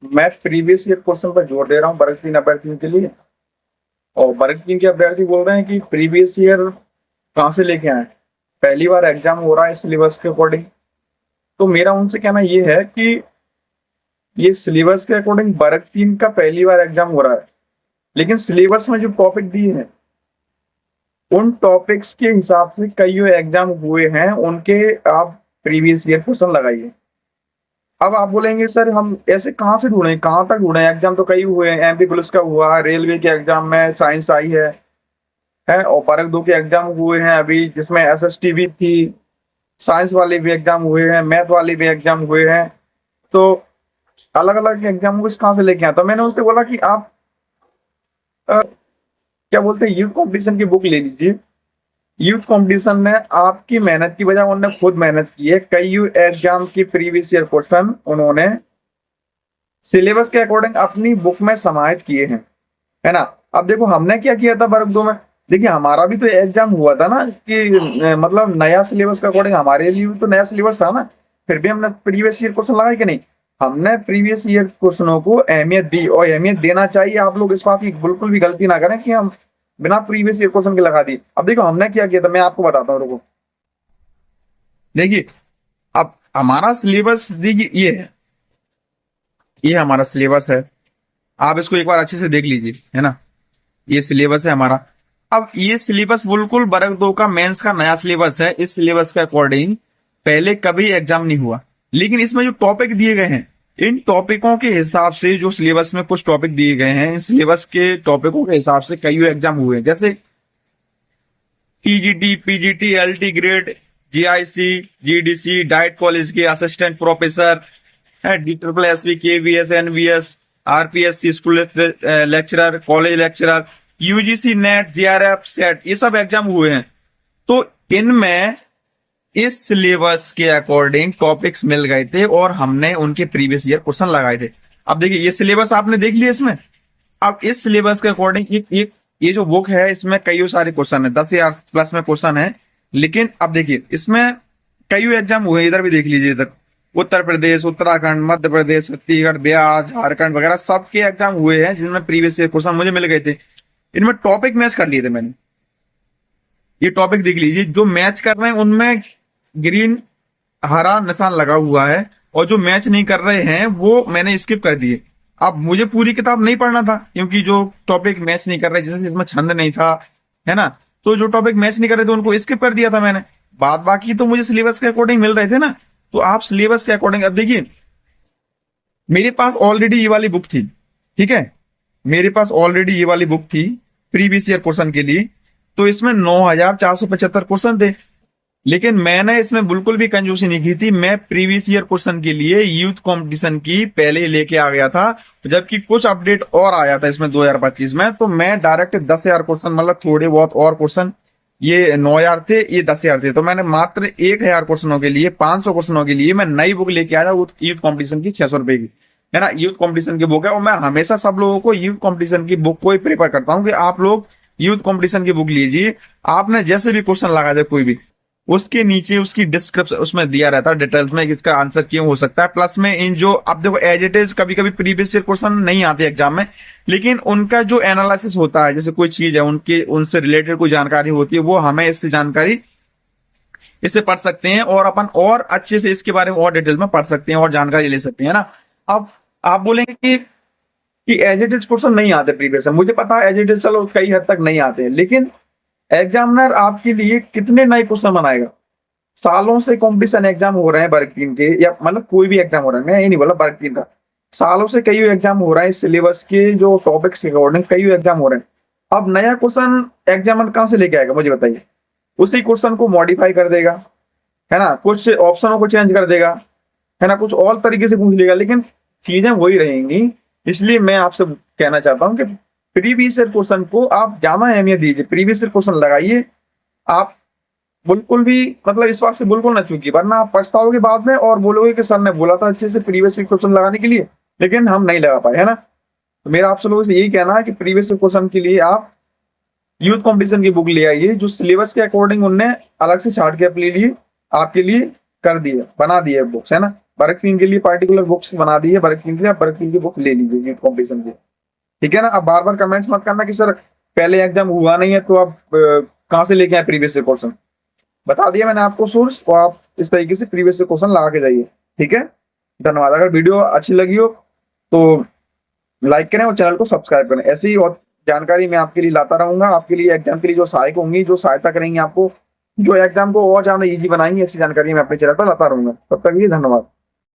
मैं previous year question पर जोर दे रहा हूँ वर्ग 3 अभ्यर्थियों के लिए। और वर्ग 3 के अभ्यर्थी बोल रहे हैं कि प्रीवियस ईयर कहाँ से लेके आए, पहली बार एग्जाम हो रहा है सिलेबस के अकॉर्डिंग। तो मेरा उनसे कहना ये है कि ये सिलेबस के अकॉर्डिंग वर्ग 3 का पहली बार एग्जाम हो रहा है, लेकिन सिलेबस में जो टॉपिक दिए हैं उन टॉपिक्स के हिसाब से कई जो एग्जाम हुए हैं उनके आप प्रीवियस ईयर क्वेश्चन लगाइए। अब आप बोलेंगे सर हम ऐसे कहाँ से ढूंढें, कहाँ तक ढूंढें, एग्जाम तो कई हुए हैं, एमपी पुलिस का हुआ, रेलवे के एग्जाम में साइंस आई है और वर्ग 2 के एग्जाम हुए हैं अभी जिसमें एसएसटी भी थी, साइंस वाले भी एग्जाम हुए हैं, मैथ वाले भी एग्जाम हुए हैं। तो अलग अलग एग्जाम को कहाँ से लेके आया, तो मैंने उनसे बोला कि आप क्या बोलते हैं यूथ कंपटीशन की बुक ले लीजिए। यूथ कंपटीशन में आपकी मेहनत की बजाय उन्होंने खुद मेहनत की है, कई एग्जाम की प्रीवियस ईयर क्वेश्चन उन्होंने सिलेबस के अकॉर्डिंग अपनी बुक में समाहित किए हैं, है ना। अब देखो हमने क्या किया था वर्ग 2 में, देखिए हमारा भी तो एग्जाम हुआ था ना कि मतलब नया सिलेबस के अकॉर्डिंग हमारे लिए भी तो नया सिलेबस था ना, फिर भी हमने प्रीवियस ईयर क्वेश्चन लगाए कि नहीं। हमने प्रीवियस ईयर क्वेश्चनों को अहमियत दी और अहमियत देना चाहिए। आप लोग इस बात की बिल्कुल भी गलती ना करें कि हम बिना प्रीवियस ईयर क्वेश्चन के लगा दी। अब देखो हमने क्या किया था, मैं आपको बताता हूँ, रुको। देखिए अब हमारा सिलेबस देखिए ये हमारा सिलेबस है, आप इसको एक बार अच्छे से देख लीजिए, है ना। ये सिलेबस है हमारा। अब ये सिलेबस बिल्कुल वर्ग 2 का मेंस का नया सिलेबस है। इस सिलेबस के अकॉर्डिंग पहले कभी एग्जाम नहीं हुआ, लेकिन इसमें जो टॉपिक दिए गए हैं इन टॉपिकों के हिसाब से, जो सिलेबस में कुछ टॉपिक दिए गए हैं इन सिलेबस के टॉपिकों के हिसाब से कई एग्जाम हुए हैं, जैसे TGT, PGT, LT grade, GIC, GDC, DIET college के assistant professor, D triple S V, K V S, NVS, RPSC school lecturer, college lecturer, UGC NET, JRF SET, ये सब एग्जाम हुए हैं। तो इनमें इस सिलेबस के अकॉर्डिंग टॉपिक्स मिल गए थे और हमने उनके प्रीवियस ईयर क्वेश्चन लगाए थे। अब देखिए ये सिलेबस आपने देख लिया इसमें। अब इस सिलेबस के अकॉर्डिंग एक ये जो बुक है इसमें कई सारे क्वेश्चन है, 10,000 प्लस में क्वेश्चन है। लेकिन अब देखिए इसमें कई एग्जाम हुए हैं, इधर भी देख लीजिए, इधर उत्तर प्रदेश, उत्तराखंड, मध्य प्रदेश, छत्तीसगढ़, बिहार, झारखंड वगैरह सबके एग्जाम हुए हैं जिनमें प्रीवियस ईयर क्वेश्चन मुझे मिल गए थे। इनमें टॉपिक मैच कर लिए थे मैंने। ये टॉपिक देख लीजिए, जो मैच कर रहे हैं उनमें ग्रीन हरा निशान लगा हुआ है और जो मैच नहीं कर रहे हैं वो मैंने स्किप कर दिए। अब मुझे पूरी किताब नहीं पढ़ना था क्योंकि जो टॉपिक मैच नहीं कर रहे, जैसे इसमें छंद नहीं था, है ना, तो जो टॉपिक मैच नहीं कर रहे थे उनको स्किप कर दिया था मैंने। बाद बाकी तो मुझे सिलेबस के अकॉर्डिंग मिल रहे थे ना। तो आप सिलेबस के अकॉर्डिंग, अब देखिए मेरे पास ऑलरेडी ये वाली बुक थी, ठीक है, मेरे पास ऑलरेडी ये वाली बुक थी प्रीवियस ईयर क्वेश्चन के लिए। तो इसमें 9,475 क्वेश्चन थे, लेकिन मैंने इसमें बिल्कुल भी कंजूसी नहीं की थी। मैं प्रीवियस ईयर क्वेश्चन के लिए यूथ कंपटीशन की पहले लेके आ गया था, जबकि कुछ अपडेट और आया था इसमें 2025 में। तो मैं डायरेक्ट 10,000 क्वेश्चन, मतलब थोड़े बहुत और क्वेश्चन, ये 9,000 थे, ये 10,000 थे, तो मैंने मात्र 1,000 क्वेश्चनों के लिए, 500 क्वेश्चनों के लिए मैं नई बुक लेके आया यूथ कंपटीशन की, 600 रुपए की, है ना। यूथ कंपटीशन की बुक है और मैं हमेशा सब लोगों को यूथ कंपटीशन की बुक को ही प्रेफर करता हूँ कि आप लोग यूथ कंपटीशन की बुक लीजिए। आपने जैसे भी क्वेश्चन लगा जाए कोई भी, उसके नीचे उसकी डिस्क्रिप्शन उसमें दिया रहता है डिटेल्स में कि इसका आंसर क्यों हो सकता है। प्लस में इन जो आप देखो एज इट इज कभी कभी प्रीवियस ईयर क्वेश्चन नहीं आते एग्जाम में, लेकिन उनका जो एनालिसिस होता है, जैसे कोई चीज है उनके उनसे रिलेटेड कोई जानकारी होती है, वो हमें इससे जानकारी इससे पढ़ सकते हैं और अपन और अच्छे से इसके बारे में और डिटेल में पढ़ सकते हैं और जानकारी ले सकते हैं ना। अब आप बोलेंगे कि एज इट इज क्वेश्चन नहीं आते प्रीवियस, मुझे पता है एज इट इज चलो कई हद तक नहीं आते हैं, लेकिन एग्जामिनर आपके लिए कितने नए क्वेश्चन बनाएगा। सालों से कंपटीशन एग्जाम हो रहे हैं वर्ग 3 के, या मतलब कोई भी एग्जाम हो रहा है, मैं ये नहीं बोला वर्ग 3 का, सालों से कई एग्जाम हो रहा है। सिलेबस के जो टॉपिक्स के अकॉर्डिंग कई एग्जाम हो रहे हैं। अब नया क्वेश्चन एग्जामिनर कहां से लेके आएगा मुझे बताइए। उसी क्वेश्चन को मॉडिफाई कर देगा, है ना, कुछ ऑप्शनों को चेंज कर देगा, है ना, कुछ और तरीके से पूछ लेगा, लेकिन चीजें वही रहेंगी। इसलिए मैं आपसे कहना चाहता हूं कि प्रीवियस ईयर क्वेश्चन को आप ज्यादा अहमियत दीजिए, प्रीवियस ईयर क्वेश्चन लगाइए। आप बिल्कुल भी मतलब इस बात से बिल्कुल ना चूकिए, वरना आप पछताओगे बाद में और बोलोगे कि सर ने बोला था अच्छे से प्रीवियस ईयर क्वेश्चन लगाने के लिए, लेकिन हम नहीं लगा पाए, है ना। तो मेरा आप सब लोगों से यही कहना है कि प्रीवियस ईयर क्वेश्चन के लिए आप यूथ कंपटीशन की बुक ले आइए, जो सिलेबस के अकॉर्डिंग उनने अलग से छाट के अपने लिए आपके लिए कर दिए, बना दिए बुक्स, है ना। वर्ग 3 के लिए पर्टिकुलर बुक्स बना दी है, वर्ग 3 के लिए आप वर्ग 3 की बुक ले लीजिए नीट कॉम्पिटिशन की, ठीक है ना। अब बार बार कमेंट्स मत करना कि सर पहले एग्जाम हुआ नहीं है तो आप कहाँ से लेके आए प्रीवियस से क्वेश्चन। बता दिया मैंने आपको सोर्स, तो आप इस तरीके से प्रीवियस से क्वेश्चन लगा के जाइए, ठीक है। धन्यवाद। अगर वीडियो अच्छी लगी हो तो लाइक करें और चैनल को सब्सक्राइब करें। ऐसी ही और जानकारी मैं आपके लिए लाता रहूंगा, आपके लिए एग्जाम के लिए जो सहायक होंगी, जो सहायता करेंगे आपको, जो एग्जाम को और ज्यादा इजी बनाएंगे, ऐसी जानकारी मैं अपने चैनल पर लाता रहूंगा। तब तक के लिए धन्यवाद।